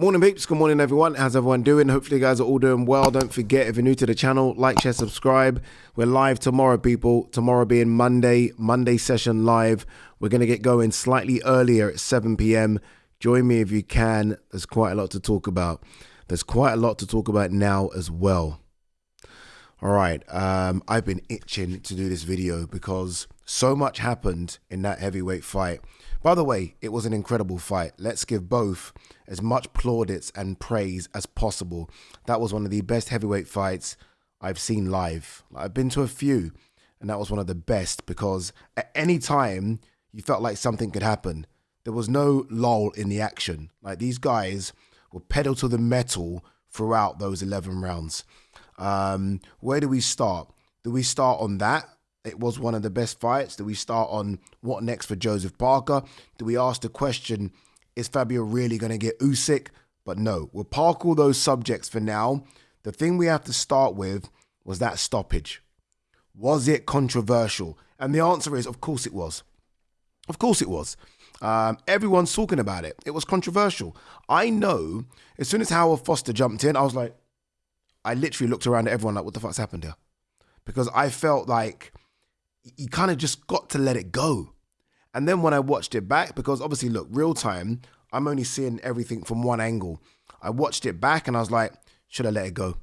Morning peeps, good morning everyone. How's everyone doing? Hopefully you guys are all doing well. Don't forget, if you're new to the channel, like, share, subscribe. We're live tomorrow, people. Tomorrow being Monday session live. We're going to get going slightly earlier at 7 p.m. Join me if you can. There's quite a lot to talk about. There's quite a lot to talk about now as well. All right, I've been itching to do this video because so much happened in that heavyweight fight. By the way, it was an incredible fight. Let's give both as much plaudits and praise as possible. That was one of the best heavyweight fights I've seen live. I've been to a few, and that was one of the best because at any time you felt like something could happen. There was no lull in the action. Like, these guys were pedal to the metal throughout those 11 rounds. Where do we start? Do we start on that? It was one of the best fights. Do we start on what next for Joseph Parker? Do we ask the question, is Fabio really going to get Usyk? But no, we'll park all those subjects for now. The thing we have to start with was that stoppage. Was it controversial? And the answer is, of course it was. Of course it was. Everyone's talking about it. It was controversial. I know as soon as Howard Foster jumped in, I literally looked around at everyone like, what the fuck's happened here? Because I felt like you kind of just got to let it go. And then when I watched it back, because obviously, look, real time, I'm only seeing everything from one angle. I watched it back and I was like, should I let it go?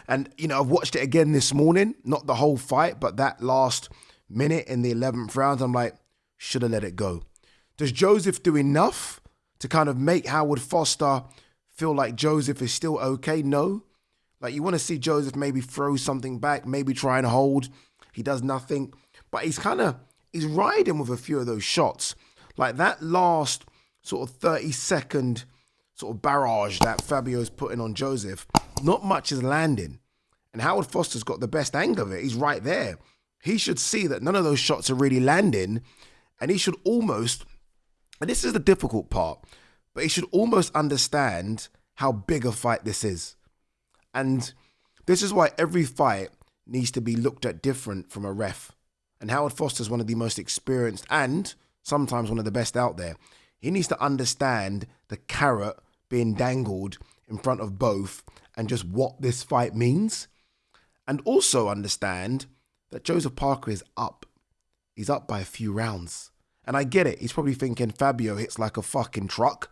And, you know, I've watched it again this morning, not the whole fight, but that last minute in the 11th round, I'm like, should I let it go? Does Joseph do enough to kind of make Howard Foster feel like Joseph is still okay? No. Like, you want to see Joseph maybe throw something back, maybe try and hold. He does nothing, but he's riding with a few of those shots. Like that last sort of 30-second sort of barrage that Fabio's putting on Joseph, not much is landing. And Howard Foster's got the best angle of it. He's right there. He should see that none of those shots are really landing. And he should almost, and this is the difficult part, but he should almost understand how big a fight this is. And this is why every fight needs to be looked at different from a ref. And Howard Foster's one of the most experienced and sometimes one of the best out there. He needs to understand the carrot being dangled in front of both and just what this fight means. And also understand that Joseph Parker is up. He's up by a few rounds. And I get it. He's probably thinking Fabio hits like a fucking truck.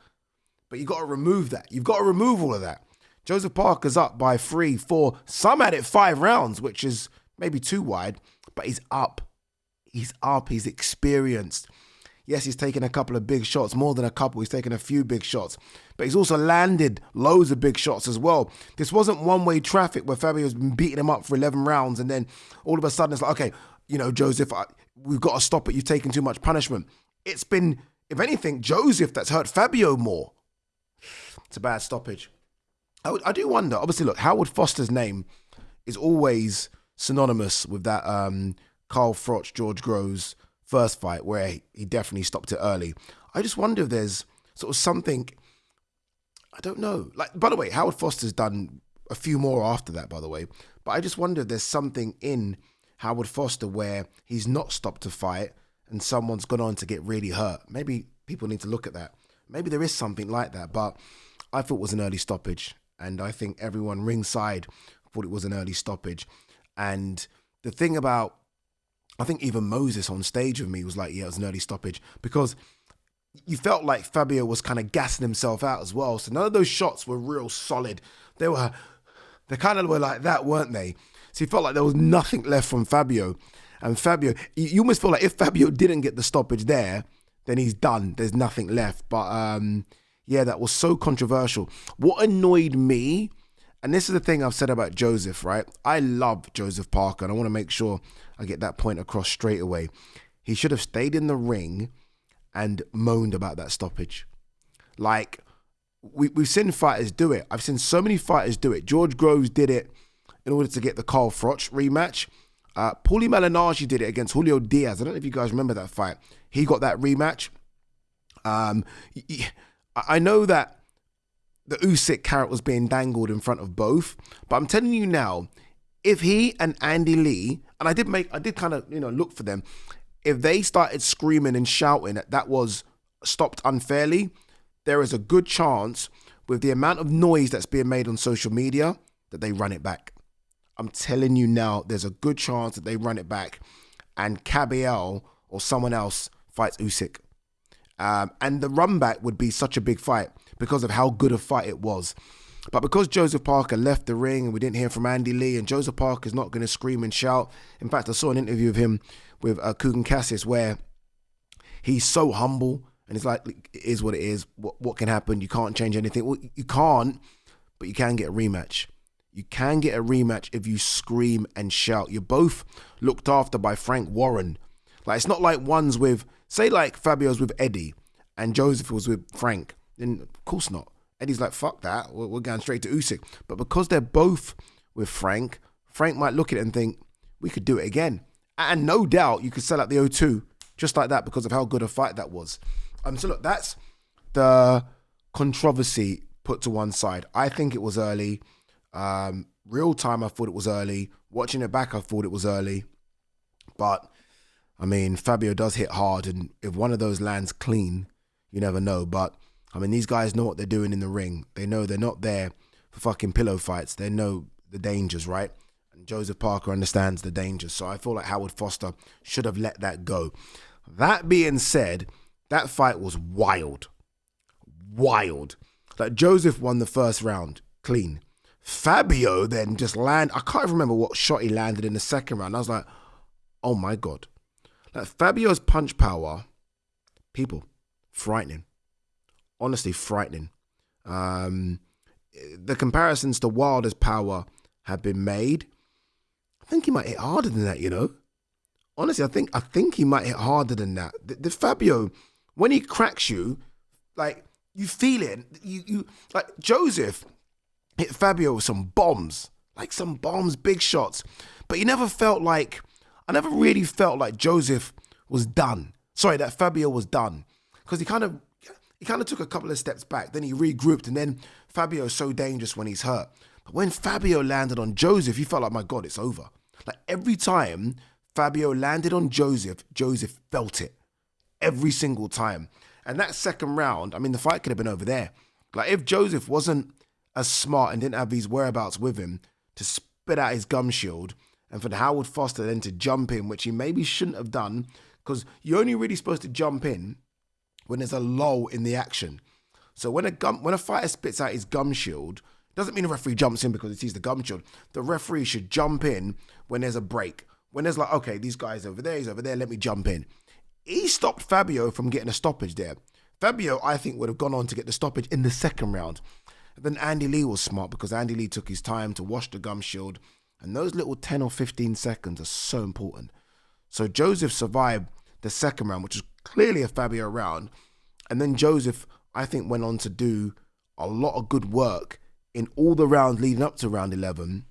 But you got to remove that. You've got to remove all of that. Joseph Parker's up by 3, 4, some had it 5 rounds, which is maybe too wide, but he's up. He's up. He's experienced. Yes, he's taken a couple of big shots, more than a couple. He's taken a few big shots, but he's also landed loads of big shots as well. This wasn't one-way traffic where Fabio's been beating him up for 11 rounds and then all of a sudden it's like, okay, you know, Joseph, we've got to stop it. You've taken too much punishment. It's been, if anything, Joseph that's hurt Fabio more. It's a bad stoppage. I do wonder, obviously, look, Howard Foster's name is always synonymous with that Carl Froch, George Groves first fight where he definitely stopped it early. I just wonder if there's sort of something, I don't know. Like, by the way, Howard Foster's done a few more after that, by the way. But I just wonder if there's something in Howard Foster where he's not stopped a fight and someone's gone on to get really hurt. Maybe people need to look at that. Maybe there is something like that, but I thought it was an early stoppage. And I think everyone ringside thought it was an early stoppage. And the thing about, I think even Moses on stage with me was like, yeah, it was an early stoppage. Because you felt like Fabio was kind of gassing himself out as well. So none of those shots were real solid. They kind of were like that, weren't they? So you felt like there was nothing left from Fabio. And Fabio, you almost feel like if Fabio didn't get the stoppage there, then he's done. There's nothing left. But yeah, that was so controversial. What annoyed me, and this is the thing I've said about Joseph, right? I love Joseph Parker, and I want to make sure I get that point across straight away. He should have stayed in the ring and moaned about that stoppage. Like, we've seen fighters do it. I've seen so many fighters do it. George Groves did it in order to get the Carl Froch rematch. Paulie Malignaggi did it against Julio Diaz. I don't know if you guys remember that fight. He got that rematch. I know that the Usyk carrot was being dangled in front of both, but I'm telling you now, if he and Andy Lee, and I did kind of, look for them, if they started screaming and shouting that was stopped unfairly, there is a good chance with the amount of noise that's being made on social media, that they run it back. I'm telling you now, there's a good chance that they run it back and Cabiel or someone else fights Usyk. And the run back would be such a big fight because of how good a fight it was. But because Joseph Parker left the ring and we didn't hear from Andy Lee, and Joseph Parker's not going to scream and shout. In fact, I saw an interview of him with Kugan Cassius where he's so humble and it's like, it is what it is. What can happen? You can't change anything. Well, you can't, but you can get a rematch. You can get a rematch if you scream and shout. You're both looked after by Frank Warren. Like, it's not like one's with, say like Fabio's with Eddie and Joseph was with Frank. Then of course not. Eddie's like, fuck that, we're going straight to Usyk. But because they're both with Frank, Frank might look at it and think, we could do it again. And no doubt you could sell out the O2 just like that because of how good a fight that was. So look, that's the controversy put to one side. I think it was early. Real time, I thought it was early. Watching it back, I thought it was early. But, I mean, Fabio does hit hard, and if one of those lands clean, you never know. But I mean, these guys know what they're doing in the ring. They know they're not there for fucking pillow fights. They know the dangers, right? And Joseph Parker understands the dangers. So I feel like Howard Foster should have let that go. That being said, that fight was wild. Wild. Like, Joseph won the first round, clean. Fabio then just I can't even remember what shot he landed in the second round. I was like, oh my God. Like, Fabio's punch power, people, frightening. Honestly, frightening. The comparisons to Wilder's power have been made. I think he might hit harder than that, you know. Honestly, I think he might hit harder than that. The Fabio, when he cracks you, like, you feel it. You like, Joseph hit Fabio with some bombs, big shots. But I never really felt like Joseph was done. Sorry, that Fabio was done. Because he kind of took a couple of steps back, then he regrouped, and then Fabio's so dangerous when he's hurt. But when Fabio landed on Joseph, you felt like, my God, it's over. Like, every time Fabio landed on Joseph, Joseph felt it. Every single time. And that second round, I mean, the fight could have been over there. Like, if Joseph wasn't as smart and didn't have his whereabouts with him to spit out his gum shield, and for Howard Foster then to jump in, which he maybe shouldn't have done, because you're only really supposed to jump in when there's a lull in the action. So when a fighter spits out his gum shield, doesn't mean the referee jumps in because he sees the gum shield. The referee should jump in when there's a break. When there's like, okay, these guys over there, he's over there, let me jump in. He stopped Fabio from getting a stoppage there. Fabio, I think, would have gone on to get the stoppage in the second round. And then Andy Lee was smart because Andy Lee took his time to wash the gum shield. And those little 10 or 15 seconds are so important. So Joseph survived the second round, which was clearly a Fabio round. And then Joseph, I think, went on to do a lot of good work in all the rounds leading up to round 11.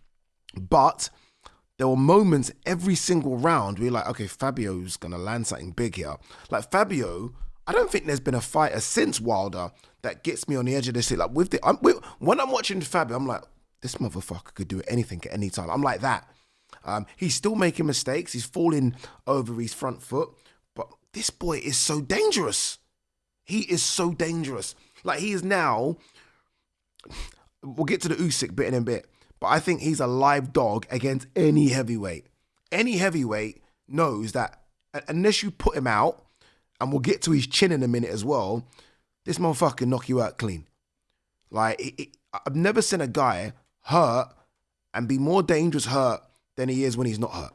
But there were moments every single round where you're like, okay, Fabio's going to land something big here. Like, Fabio, I don't think there's been a fighter since Wilder that gets me on the edge of the seat. Like, when I'm watching Fabio, I'm like, this motherfucker could do anything at any time. I'm like that. He's still making mistakes. He's falling over his front foot. But this boy is so dangerous. He is so dangerous. Like, he is now, we'll get to the Usyk bit in a bit, but I think he's a live dog against any heavyweight. Any heavyweight knows that unless you put him out, and we'll get to his chin in a minute as well, this motherfucker can knock you out clean. Like, I've never seen a guy hurt and be more dangerous hurt than he is when he's not hurt.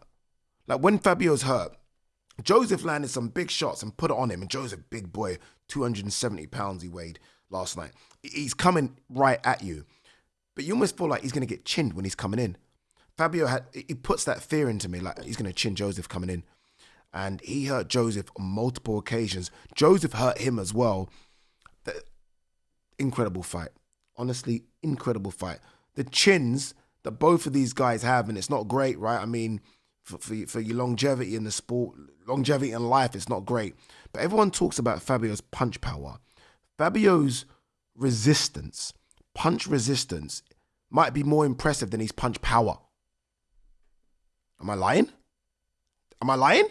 Like, when Fabio's hurt, Joseph landed some big shots and put it on him. And Joseph, big boy, 270 pounds he weighed last night. He's coming right at you. But you almost feel like he's going to get chinned when he's coming in. Fabio, he puts that fear into me, like he's going to chin Joseph coming in. And he hurt Joseph on multiple occasions. Joseph hurt him as well. Incredible fight. Honestly, incredible fight. The chins that both of these guys have, and it's not great, right? I mean, for your longevity in the sport, longevity in life, it's not great. But everyone talks about Fabio's punch power. Fabio's resistance, punch resistance, might be more impressive than his punch power. Am I lying? Am I lying?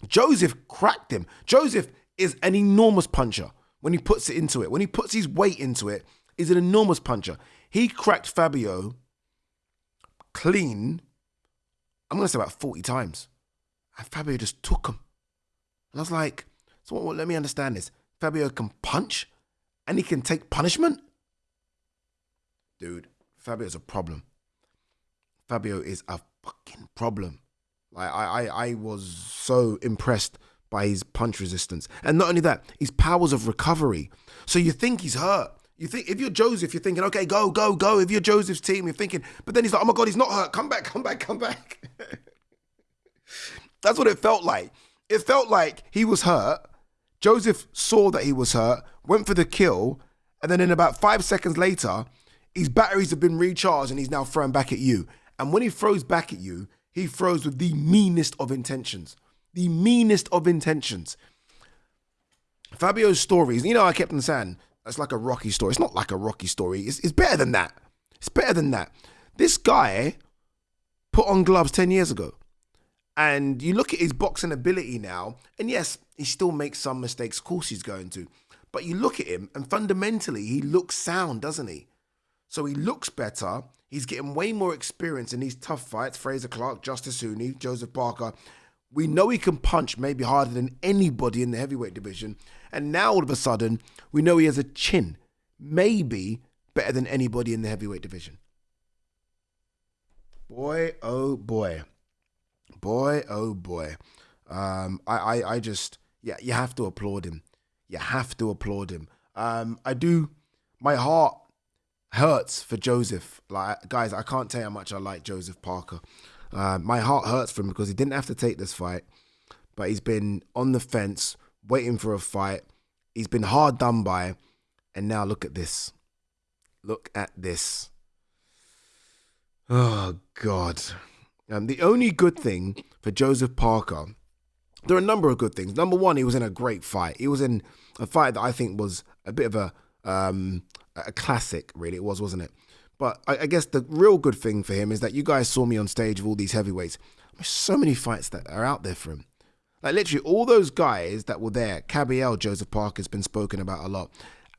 Joseph cracked him. Joseph is an enormous puncher when he puts it into it. When he puts his weight into it, He's an enormous puncher. He cracked Fabio clean, I'm going to say about 40 times. And Fabio just took him. And I was like, so let me understand this. Fabio can punch and he can take punishment? Dude, Fabio's a problem. Fabio is a fucking problem. I was so impressed by his punch resistance. And not only that, his powers of recovery. So you think he's hurt. You think, if you're Joseph, you're thinking, okay, go. If you're Joseph's team, you're thinking, but then he's like, oh my God, he's not hurt. Come back. That's what it felt like. It felt like he was hurt. Joseph saw that he was hurt, went for the kill, and then in about 5 seconds later, his batteries have been recharged and he's now throwing back at you. And when he throws back at you, he throws with the meanest of intentions. The meanest of intentions. Fabio's stories, I kept on saying, it's like a Rocky story. It's not like a Rocky story. It's better than that. It's better than that. This guy put on gloves 10 years ago. And you look at his boxing ability now, and yes, he still makes some mistakes. Of course he's going to. But you look at him, and fundamentally, he looks sound, doesn't he? So he looks better. He's getting way more experience in these tough fights. Fraser Clark, Justice Hooney, Joseph Parker. We know he can punch maybe harder than anybody in the heavyweight division. And now all of a sudden, we know he has a chin. Maybe better than anybody in the heavyweight division. Boy, oh boy. Boy, oh boy. I just, you have to applaud him. You have to applaud him. My heart hurts for Joseph. Like, guys, I can't tell you how much I like Joseph Parker. My heart hurts for him because he didn't have to take this fight, but he's been on the fence, waiting for a fight. He's been hard done by, and now look at this. Look at this. Oh, God. The only good thing for Joseph Parker, there are a number of good things. Number one, he was in a great fight. He was in a fight that I think was a bit of a classic, really. It was, wasn't it? But I guess the real good thing for him is that you guys saw me on stage with all these heavyweights. There's so many fights that are out there for him. Like literally all those guys that were there. Cabiel, Joseph Parker's been spoken about a lot.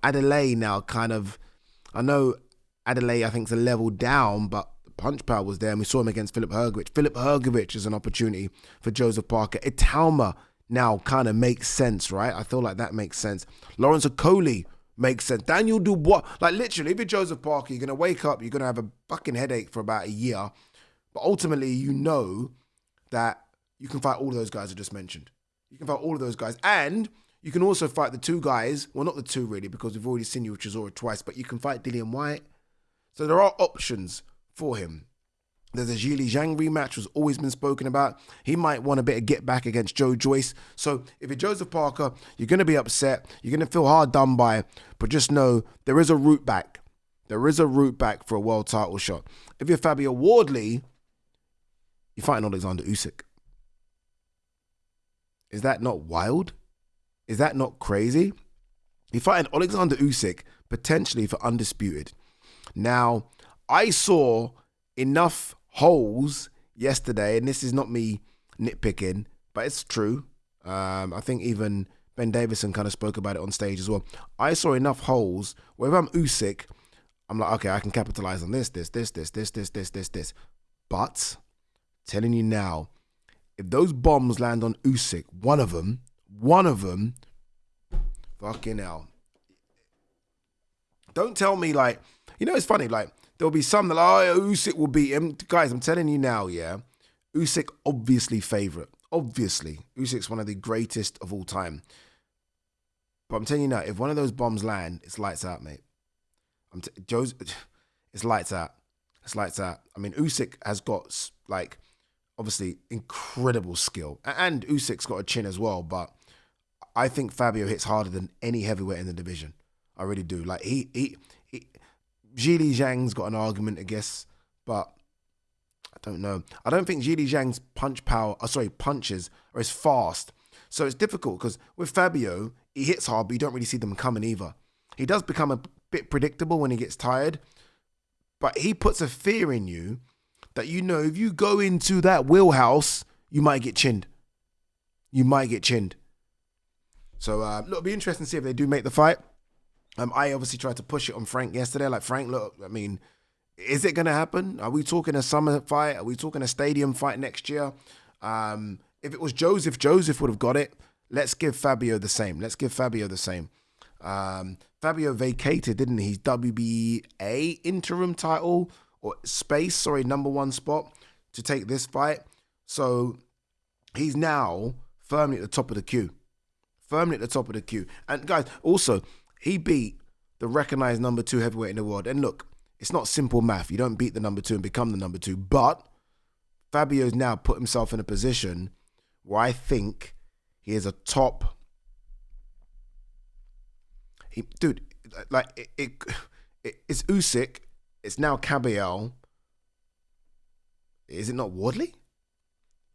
Ade now kind of, I know Ade I think is a level down, but punch power was there, and we saw him against Filip Hrgovic. Filip Hrgovic is an opportunity for Joseph Parker. Italma now kind of makes sense, right? I feel like that makes sense. Lawrence Okoli makes sense. Daniel Dubois, like literally, if you're Joseph Parker, you're going to wake up, you're going to have a fucking headache for about a year, but ultimately you know that you can fight all of those guys I just mentioned. You can fight all of those guys, and you can also fight the two guys, well not the two really, because we've already seen you Chisora twice, but you can fight Dillian Whyte. So there are options for him. There's a Zhili Zhang rematch, was always been spoken about. He might want a bit of get back against Joe Joyce. So if you're Joseph Parker, you're going to be upset. You're going to feel hard done by. But just know there is a route back. There is a route back for a world title shot. If you're Fabio Wardley, you're fighting Alexander Usyk. Is that not wild? Is that not crazy? You're fighting Alexander Usyk potentially for undisputed. Now, I saw enough holes yesterday, and this is not me nitpicking, but it's true. I think even Ben Davison kind of spoke about it on stage as well. I saw enough holes where if I'm Usyk, I'm like, okay, I can capitalize on this. But telling you now, if those bombs land on Usyk, one of them, fucking hell. Don't tell me like, it's funny, like, there'll be some that Usyk will beat him. Guys, I'm telling you now, yeah. Usyk, obviously favourite. Obviously. Usyk's one of the greatest of all time. But I'm telling you now, if one of those bombs land, it's lights out, mate. It's lights out. It's lights out. I mean, Usyk has got, like, obviously incredible skill. And Usyk's got a chin as well. But I think Fabio hits harder than any heavyweight in the division. I really do. Like, he Zhili Zhang's got an argument, I guess, but I don't know. I don't think Zhili Zhang's punches are as fast. So it's difficult because with Fabio, he hits hard, but you don't really see them coming either. He does become a bit predictable when he gets tired, but he puts a fear in you that if you go into that wheelhouse, you might get chinned. You might get chinned. So look, it'll be interesting to see if they do make the fight. I obviously tried to push it on Frank yesterday. Like, Frank, look, I mean, is it going to happen? Are we talking a summer fight? Are we talking a stadium fight next year? If it was Joseph would have got it. Let's give Fabio the same. Fabio vacated, didn't he? His WBA interim title or number one spot to take this fight. So he's now firmly at the top of the queue. And guys, also, he beat the recognized number 2 heavyweight in the world. And look, it's not simple math. You don't beat the number 2 and become the number 2. But Fabio's now put himself in a position where I think he is a top. It's Usyk. It's now Cabiel. Is it not Wardley?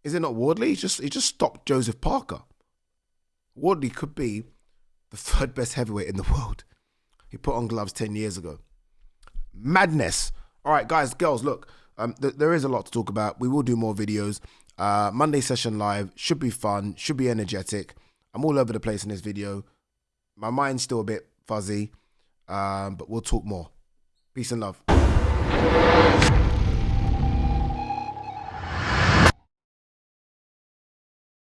He just stopped Joseph Parker. Wardley could be the 3rd best heavyweight in the world. He put on gloves 10 years ago. Madness. All right, guys, girls, look, there is a lot to talk about. We will do more videos. Monday session live. Should be fun. Should be energetic. I'm all over the place in this video. My mind's still a bit fuzzy, but we'll talk more. Peace and love.